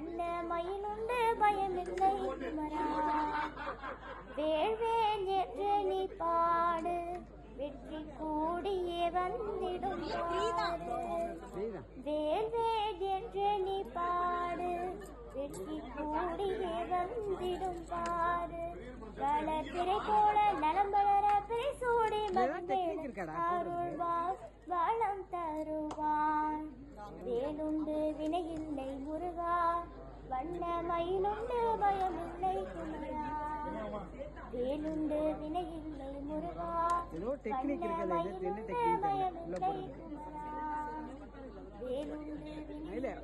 வண்ண மயிலுண்டு பயமில்லை குமரா. வேள்வேல் என்று நீ பாடு வெற்றி கூடியே வந்திடும் பாரு. வேள்வேல் என்று நீ பாடு வெற்றி கூடியே வந்திடும் பாரு. வளர்பிறை போல நலம் வளர பிறை சூடி அருள்வார் வளம் தருவான். வேலுண்டு வினையில்லை முருகா வண்ண மயிலுண்டு பயமில்லை குமரா. வேலுண்டு வினையில்லை முருகா வண்ண மயிலுண்டு பயமில்லை குமரா. வேலுண்டு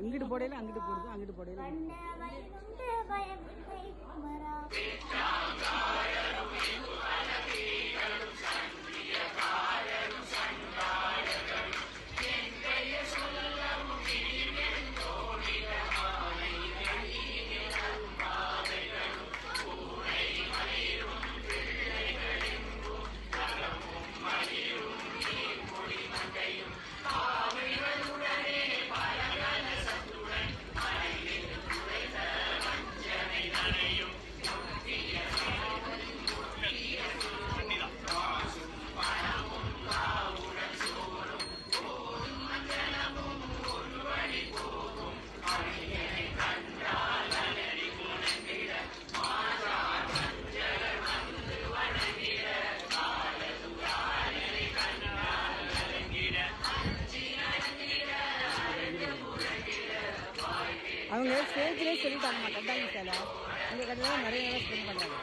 இங்கிட்டு போடையில அங்கிட்டு போடுது அங்கிட்டு போடையில வண்ண மயிலுண்டு பயமில்லை குமரா. அவங்க ஸ்டேஜ்லேயே சொல்லிட்டாங்க கட்டாங்க சார் இந்த கடையில் நிறைய நேரம் ஸ்பெண்ட் பண்ணுறாங்க.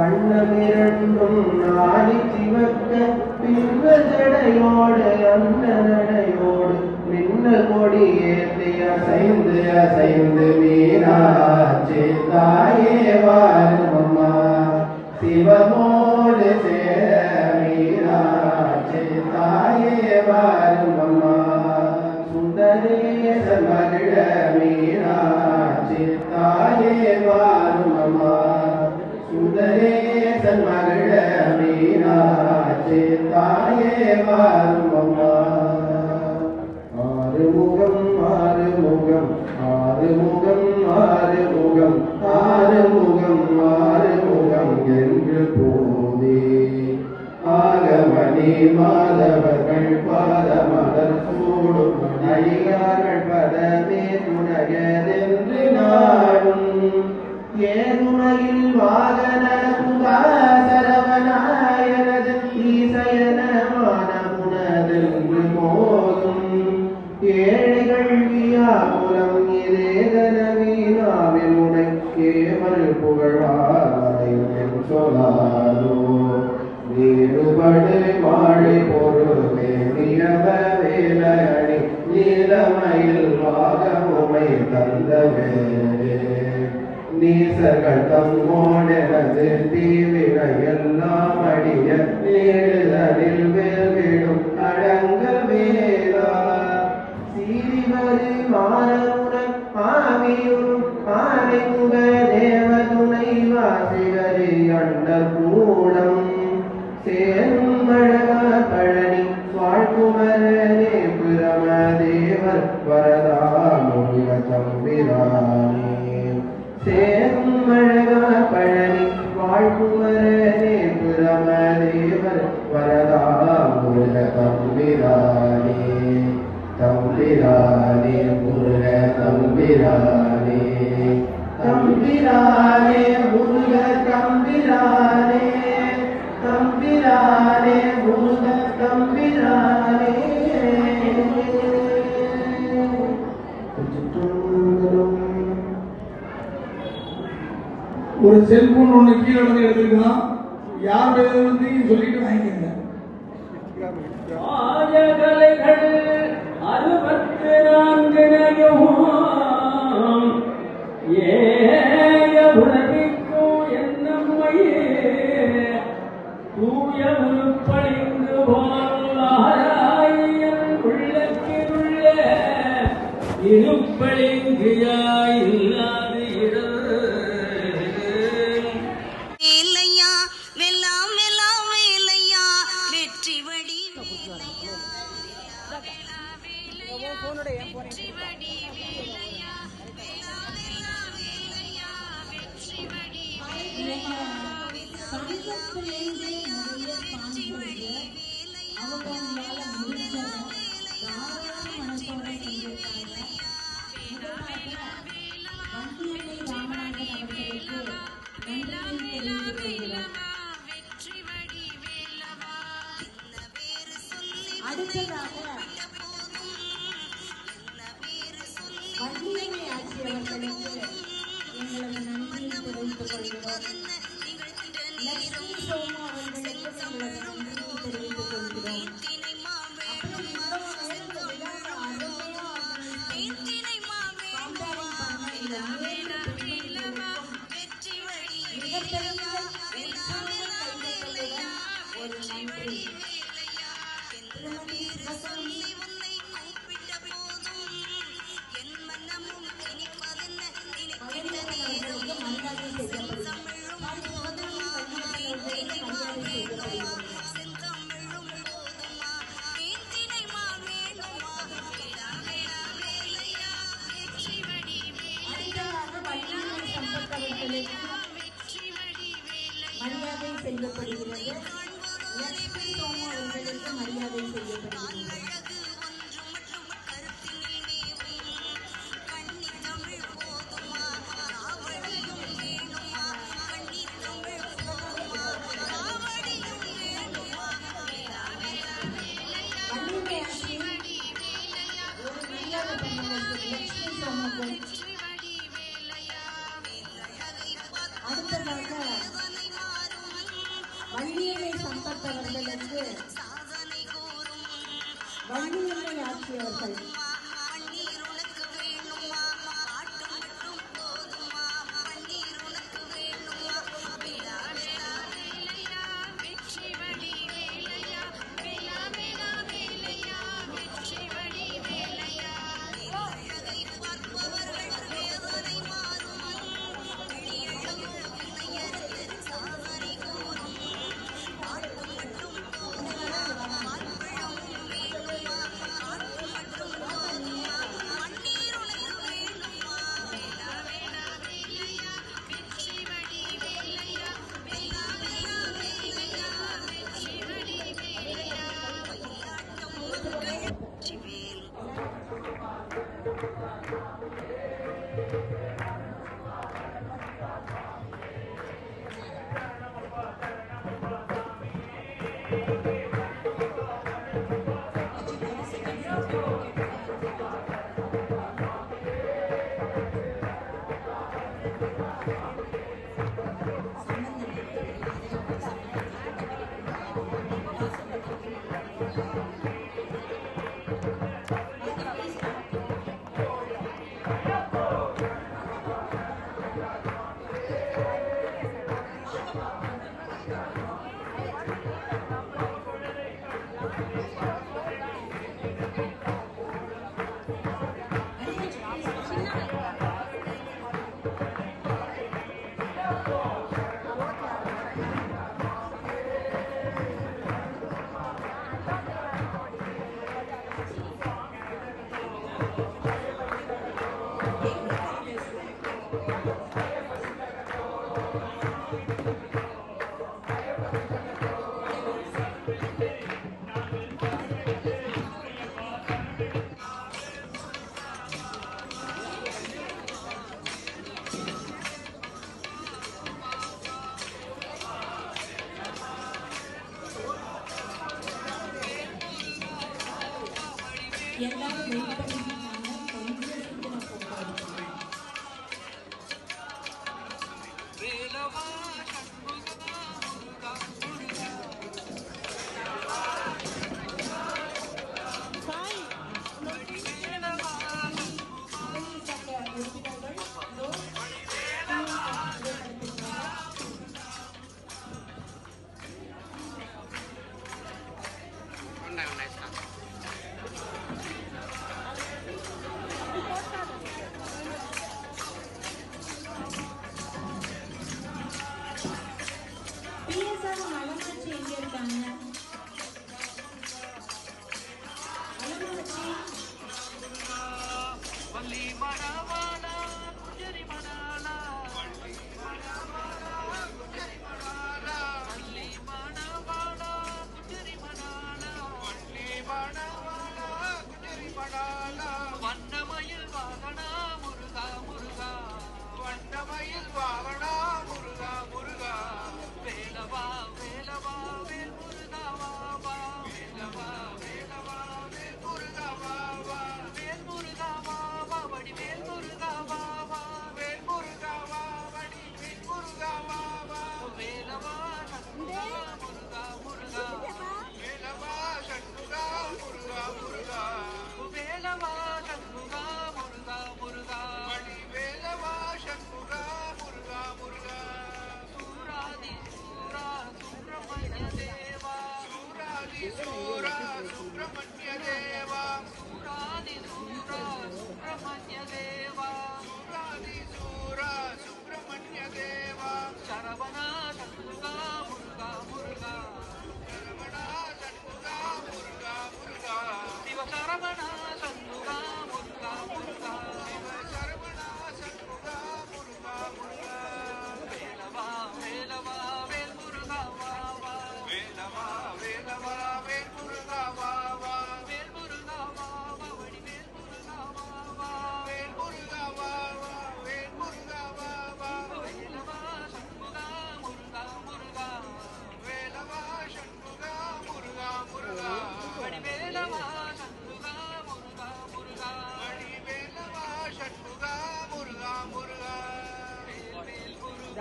கண்ணமிரண்டும் நாடி சிவக்க பின்பதடையோடு அண்ணனடையோடு மின்ன கொடி ஏற்றி அசைந்து அசைந்து மீனாட்சி தாயே வாருமம்மா சிவமோடு சேர மீனாட்சி தாயே வாருமம்மா சுந்தரேச மகிழ மீனாட்சி தாயே வாருமம்மா சுந்தரேசன் மகிழ மீனாட்சி தாயே வாருமம்மா ஆறுமுகம் ஆறுமுகம் ஆறுமுகம் ஆறுமுகம் ஆறுமுகம் ஆறுமுகம் என்று போதே ஆகமணி மாதவர்கள் பாதமலர் சூடும் அடியார்கள் பதமே துணையதென்று நாடும் ஏனுமையில் வாகன சரவணாயனது ஈசயனமான புனதென்று போதும் ஏழைகள் வியாபுலம் இதேதன வீணாவில் உனை கேவல் புகழ்வாரையும் சொல்லாதோ நீருபடு மாழை பொருளே நியம வேலணி நீலமயில் வாகமுமை தந்தவே நீசர்கள் தம்மோடனது தீவிர எல்லாம் அடிய நீடுதலில் வேல்விடும் அடங்க வேலா சீரிவரு மானமுடன் ஆவியும் ஆனைமுக தேவதுணை வாசிவரி அண்ட கூடம் சேருமழகா பழனி வாழ்குமரனே பிரமதேவர் வரதாமுக தம்பிரானே சேருமழகா பழனி வாழ்குமரனே பிரமதேவர் வரதாமுக தம்பிரானே தம்பிரானே முருக தம்பிரானே தம்பிரானே முருக தம்பிரானே தம்பிரானே முருக தம்பிரானே ஒரு செல்போன் ஒன்று கீழே வந்து எடுத்துருக்கலாம். யார் பேர் வந்து சொல்லிட்டு வாங்கிக்கங்க. ராஜகலைகள் 64 ஏய உலகிற்கும் என்னம்மையே தூய உருப்பழிந்து போலாராயன் உள்ளக்கிருள்ள இருப்பழிங்கியாய் இல்லாது இடர் போனோட ஏன் போறீங்க? லட்சுமி சோமு அவர்களுக்கு உங்களது நன்றியை தெரிவித்துக் கொள்கிறோம். அப்புறம் இவ்வளவு நேரம் இந்த விழாவை அருமையா ஒரு நன்றி. மரியாதை செய்யப்படுகிறது. லட்சுமி சோமு அவர்களுக்கு மரியாதை செய்யப்படுகிறது. அடுத்ததாக வள்ளியம்மை சம்பத் அவர்களுக்கு வள்ளியம்மை ஆட்சியவர்கள் எல்லாரும் வெயிட் பண்ணிருக்காங்க. கொஞ்சம் சீக்கிரம் போகாதீங்க. மலமாச்சி எங்க இருக்காங்க? வண்ணமயில் வாகனா முருகா முருகா, வண்ணமயில் வாகனா முருகா முருகா, வேலவா வேலவா வேல் முருகா வா, வேலவா வேலவா வேல் முருகா வா, வேல் முருகா வடி வேல் முருகா வா, வேல் முருகா வடி வேல் முருகா வா.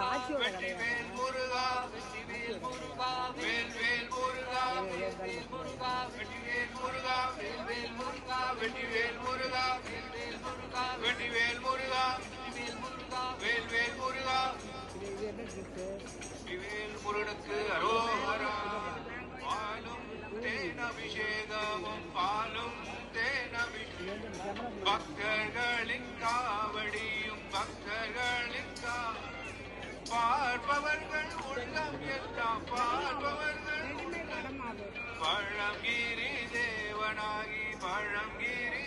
ஆட்சியோட கடையா? வெற்றிவேல் முருகா வெற்றிவேல் முருகா வேல்வேல் முருகா வேல்வேல் முருகா வெற்றிவேல் முருகா வேல்வேல் முருகா வெற்றிவேல் முருகா வேல்வேல் முருகா வெற்றிவேல் முருகா வெற்றிவேல் முருகா வேல்வேல் முருகா இது என்ன ட்ரெஸ்ஸு? வெற்றிவேல் முருகனுக்கு அரோகரா பாலும் தேனபிஷேகமும் பாலும் தேனபிஷேகம் பக்தர்களின் காவடியும் பக்தர்களின் பார்ப்பவர்கள் உள்ளம் எல்லாம் பார்ப்பவர்கள் பழங்கிரி தேவனாகி பழங்கிரி